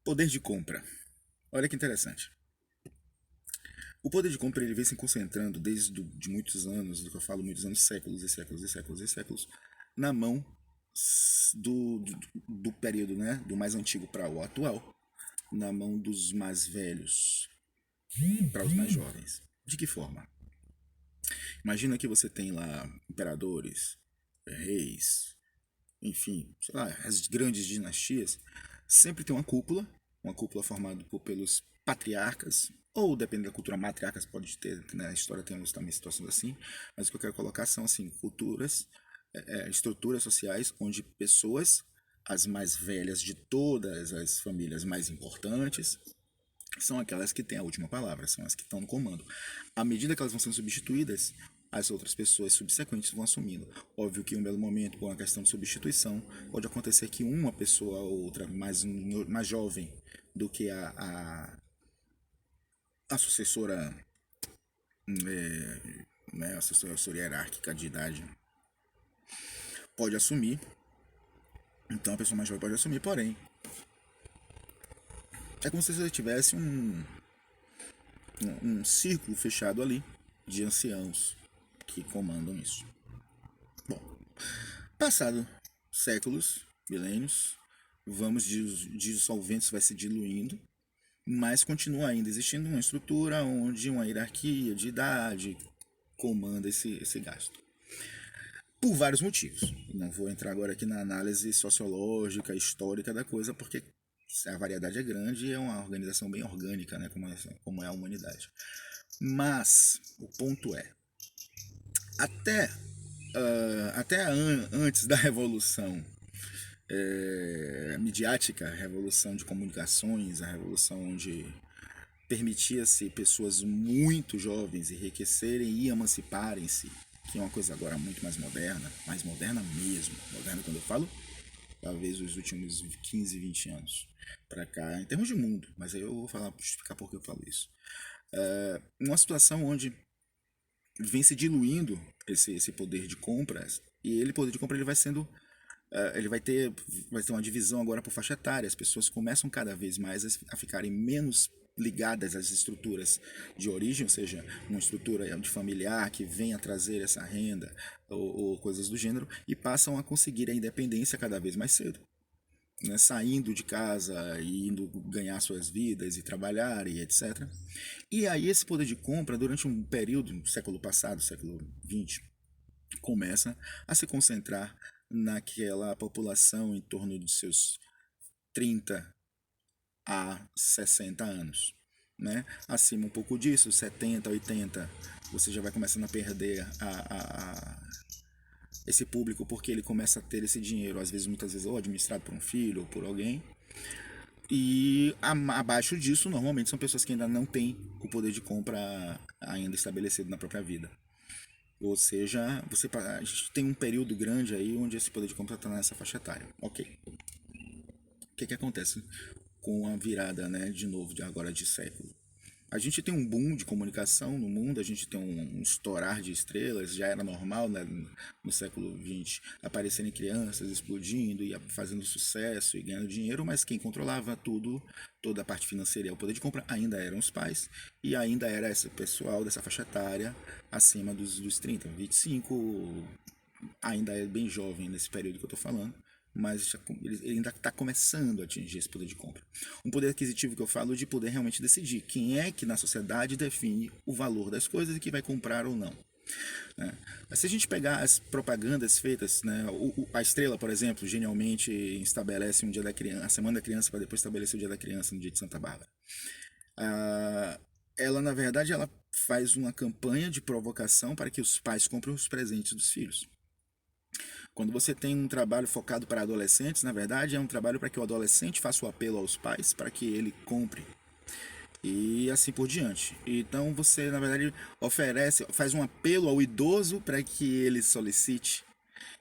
Poder de compra. Olha que interessante. O poder de compra ele vem se concentrando de muitos anos, do que eu falo muitos anos, séculos e séculos e séculos e séculos, na mão do período, né, do mais antigo para o atual, na mão dos mais velhos para os mais jovens. De que forma? Imagina que você tem lá imperadores, reis, enfim, sei lá, as grandes dinastias, sempre tem uma cúpula formada pelos patriarcas, ou dependendo da cultura, matriarcas pode ter, né, a história tem também situações assim, mas o que eu quero colocar são assim, culturas, estruturas sociais onde pessoas, as mais velhas de todas as famílias mais importantes, são aquelas que têm a última palavra, são as que estão no comando. À medida que elas vão sendo substituídas, as outras pessoas subsequentes vão assumindo. Óbvio que em um belo momento, por uma questão de substituição, pode acontecer que uma pessoa ou outra mais jovem do que a sucessora, né, a sucessora hierárquica de idade, pode assumir. Então a pessoa mais jovem pode assumir, porém, é como se você tivesse um círculo fechado ali de anciãos que comandam isso. Bom, passado séculos, milênios, vamos dissolvendo, vai se diluindo, mas continua ainda existindo uma estrutura onde uma hierarquia de idade comanda esse gasto. Por vários motivos. Não vou entrar agora aqui na análise sociológica, histórica da coisa, porque a variedade é grande e é uma organização bem orgânica, né, como é a humanidade. Mas o ponto é, até, antes da revolução midiática, a revolução de comunicações, a revolução onde permitia-se pessoas muito jovens enriquecerem e emanciparem-se, que é uma coisa agora muito mais moderna mesmo. Moderna quando eu falo, talvez os últimos 15, 20 anos para cá, em termos de mundo, mas aí eu vou justificar por que eu falo isso. Uma situação onde vem se diluindo esse poder de compras, e ele poder de compra ele vai sendo ele vai ter uma divisão agora por faixa etária. As pessoas começam cada vez mais a ficarem menos ligadas às estruturas de origem, ou seja, uma estrutura de familiar que venha trazer essa renda ou coisas do gênero, e passam a conseguir a independência cada vez mais cedo, né, saindo de casa e indo ganhar suas vidas e trabalhar e etc. E aí esse poder de compra, durante um período, século passado, século XX, começa a se concentrar naquela população em torno de seus 30 a 60 anos. Né? Acima um pouco disso, 70, 80, você já vai começando a perder esse público porque ele começa a ter esse dinheiro, às vezes, muitas vezes, ou administrado por um filho ou por alguém. E abaixo disso, normalmente, são pessoas que ainda não têm o poder de compra ainda estabelecido na própria vida. Ou seja, a gente tem um período grande aí onde esse poder de compra está nessa faixa etária. Ok. O que acontece com a virada, né, de novo, de agora de século? A gente tem um boom de comunicação no mundo, a gente tem um estourar de estrelas, já era normal, né, no século XX aparecerem crianças explodindo e fazendo sucesso e ganhando dinheiro, mas quem controlava tudo, toda a parte financeira e o poder de compra ainda eram os pais, e ainda era esse pessoal dessa faixa etária acima dos 30, 25, ainda é bem jovem nesse período que eu estou falando, mas ele ainda está começando a atingir esse poder de compra. Um poder aquisitivo que eu falo de poder realmente decidir quem é que na sociedade define o valor das coisas e que vai comprar ou não. Né? Mas se a gente pegar as propagandas feitas, né, a Estrela, por exemplo, genialmente estabelece um dia da criança, a semana da criança para depois estabelecer o dia da criança no dia de Santa Bárbara. Ela, na verdade, ela faz uma campanha de provocação para que os pais comprem os presentes dos filhos. Quando você tem um trabalho focado para adolescentes, na verdade é um trabalho para que o adolescente faça o apelo aos pais para que ele compre. E assim por diante. Então você, na verdade, faz um apelo ao idoso para que ele solicite.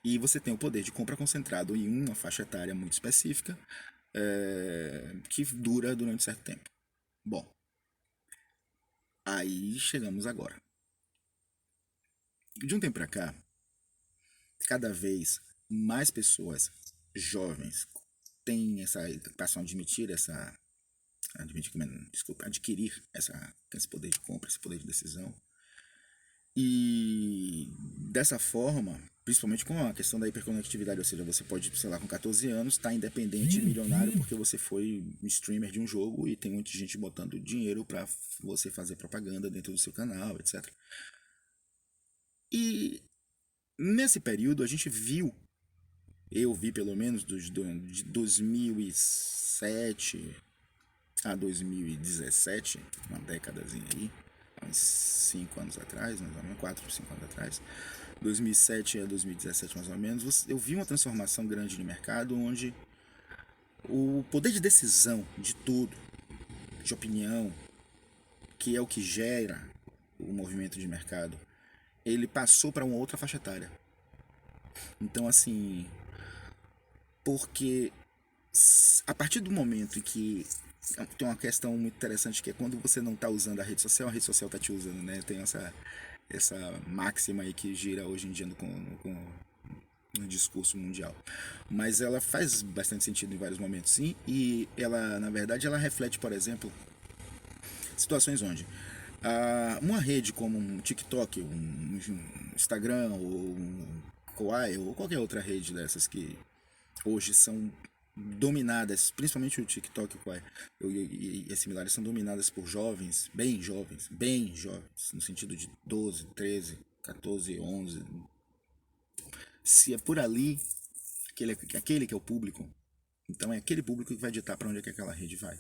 E você tem o poder de compra concentrado em uma faixa etária muito específica, que dura durante certo tempo. Bom, aí chegamos agora. De um tempo para cá, cada vez mais pessoas jovens têm passam a admitir adquirir esse poder de compra, esse poder de decisão. E dessa forma, principalmente com a questão da hiperconectividade, ou seja, você pode, sei lá, com 14 anos, estar independente e milionário porque você foi um streamer de um jogo e tem muita gente botando dinheiro para você fazer propaganda dentro do seu canal, etc. E nesse período a gente viu, eu vi pelo menos de 2007 a 2017, uma décadazinha aí, uns 5 anos atrás, mais ou menos, 4, 5 anos atrás, 2007 a 2017 mais ou menos, eu vi uma transformação grande no mercado onde o poder de decisão de tudo, de opinião, que é o que gera o movimento de mercado, ele passou para uma outra faixa etária. Então, assim, porque a partir do momento em que tem uma questão muito interessante que é quando você não está usando a rede social está te usando, né? Tem essa máxima aí que gira hoje em dia no discurso mundial. Mas ela faz bastante sentido em vários momentos, sim, e ela, na verdade, ela reflete, por exemplo, situações onde uma rede como um TikTok, um Instagram, ou um Kawaii, ou qualquer outra rede dessas que hoje são dominadas, principalmente o TikTok e as similares, são dominadas por jovens, bem jovens, no sentido de 12, 13, 14, 11. Se é por ali, aquele que é o público, então é aquele público que vai ditar para onde é que aquela rede vai.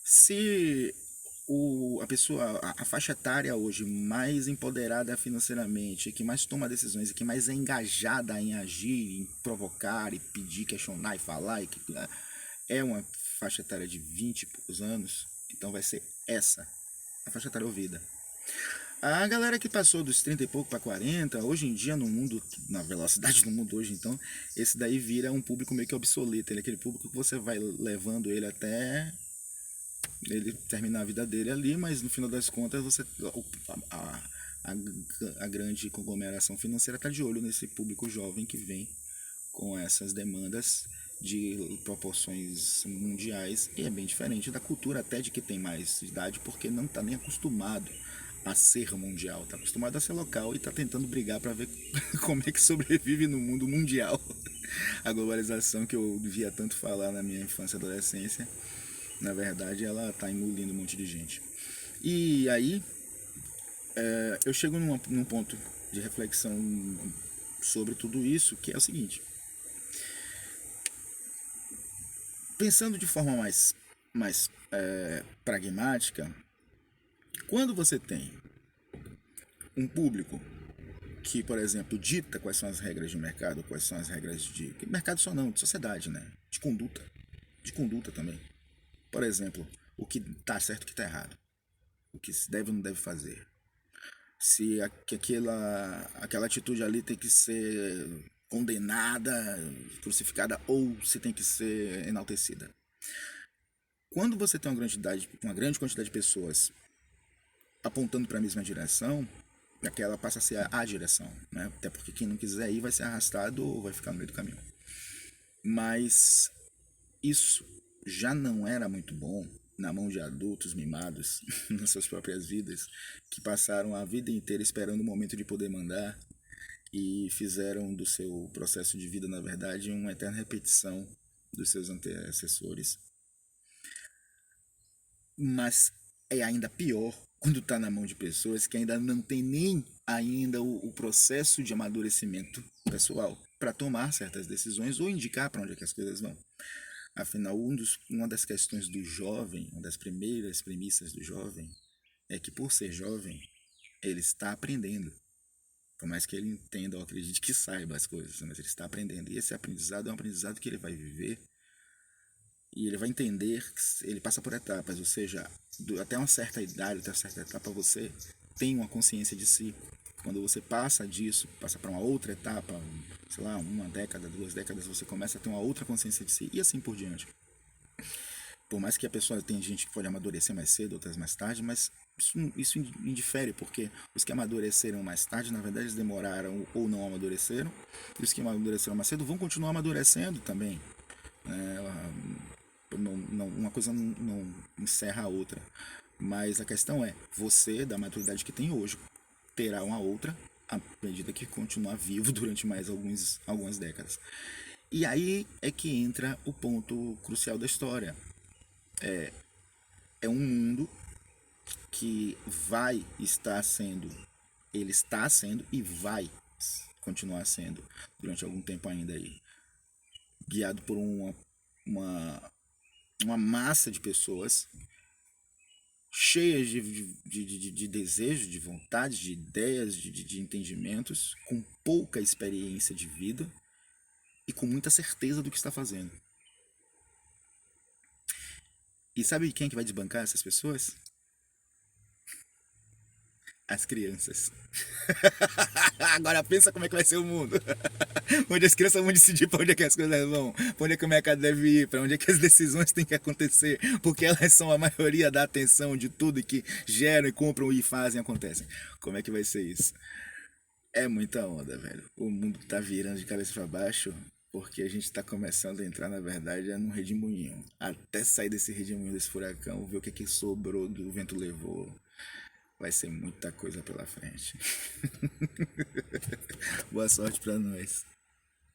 Se a faixa etária hoje mais empoderada financeiramente, que mais toma decisões e que mais é engajada em agir, em provocar e pedir, questionar e falar, é uma faixa etária de 20 e poucos anos, então vai ser essa a faixa etária ouvida. A galera que passou dos 30 e pouco para 40, hoje em dia no mundo, na velocidade do mundo hoje, então, esse daí vira um público meio que obsoleto. Ele é aquele público que você vai levando ele até ele terminar a vida dele ali, mas no final das contas a grande conglomeração financeira está de olho nesse público jovem que vem com essas demandas de proporções mundiais, e é bem diferente da cultura até de que tem mais idade, porque não está nem acostumado a ser mundial, está acostumado a ser local e está tentando brigar para ver como é que sobrevive no mundo mundial. A globalização que eu via tanto falar na minha infância e adolescência, na verdade ela está engolindo um monte de gente. E aí eu chego num ponto de reflexão sobre tudo isso, que é o seguinte: pensando de forma mais pragmática, quando você tem um público que, por exemplo, dita quais são as regras de mercado, quais são as regras de mercado só não, de sociedade, né? De conduta também. Por exemplo, o que está certo e o que está errado, o que se deve ou não deve fazer, se aquela atitude ali tem que ser condenada, crucificada, ou se tem que ser enaltecida. Quando você tem uma grande quantidade de pessoas apontando para a mesma direção, aquela passa a ser a direção, né? Até porque quem não quiser ir vai ser arrastado ou vai ficar no meio do caminho. Mas isso já não era muito bom na mão de adultos mimados nas suas próprias vidas, que passaram a vida inteira esperando o momento de poder mandar e fizeram do seu processo de vida, na verdade, uma eterna repetição dos seus antecessores. Mas é ainda pior quando está na mão de pessoas que ainda não tem nem ainda o processo de amadurecimento pessoal para tomar certas decisões ou indicar para onde é que as coisas vão. Afinal, uma das questões do jovem, uma das primeiras premissas do jovem, é que por ser jovem, ele está aprendendo. Por mais que ele entenda ou acredite que saiba as coisas, mas ele está aprendendo. E esse aprendizado é um aprendizado que ele vai viver e ele vai entender que ele passa por etapas, ou seja, até uma certa idade, até uma certa etapa, você tem uma consciência de si. Quando você passa disso, passa para uma outra etapa, sei lá, 1 década, 2 décadas, você começa a ter uma outra consciência de si e assim por diante. Por mais que a pessoa tenha gente que pode amadurecer mais cedo, outras mais tarde, mas isso indifere, porque os que amadureceram mais tarde, na verdade, eles demoraram ou não amadureceram, e os que amadureceram mais cedo vão continuar amadurecendo também. uma coisa não encerra a outra. Mas a questão é, você, da maturidade que tem hoje, terá uma outra à medida que continuar vivo durante mais algumas décadas. E aí é que entra o ponto crucial da história. É um mundo que vai estar sendo, ele está sendo e vai continuar sendo durante algum tempo ainda aí, guiado por uma, uma massa de pessoas cheias de desejo, de vontade, de ideias, de entendimentos, com pouca experiência de vida e com muita certeza do que está fazendo. E sabe quem é que vai desbancar essas pessoas? As crianças. Agora pensa como é que vai ser o mundo. Onde as crianças vão decidir para onde é que as coisas vão, para onde é que o mercado deve ir, para onde é que as decisões têm que acontecer, porque elas são a maioria da atenção de tudo que geram e compram e fazem acontecem. Como é que vai ser isso? É muita onda, velho. O mundo tá virando de cabeça para baixo porque a gente tá começando a entrar, na verdade, num redemoinho. Até sair desse redemoinho, desse furacão, ver o que, que sobrou do vento levou. Vai ser muita coisa pela frente. Boa sorte pra nós.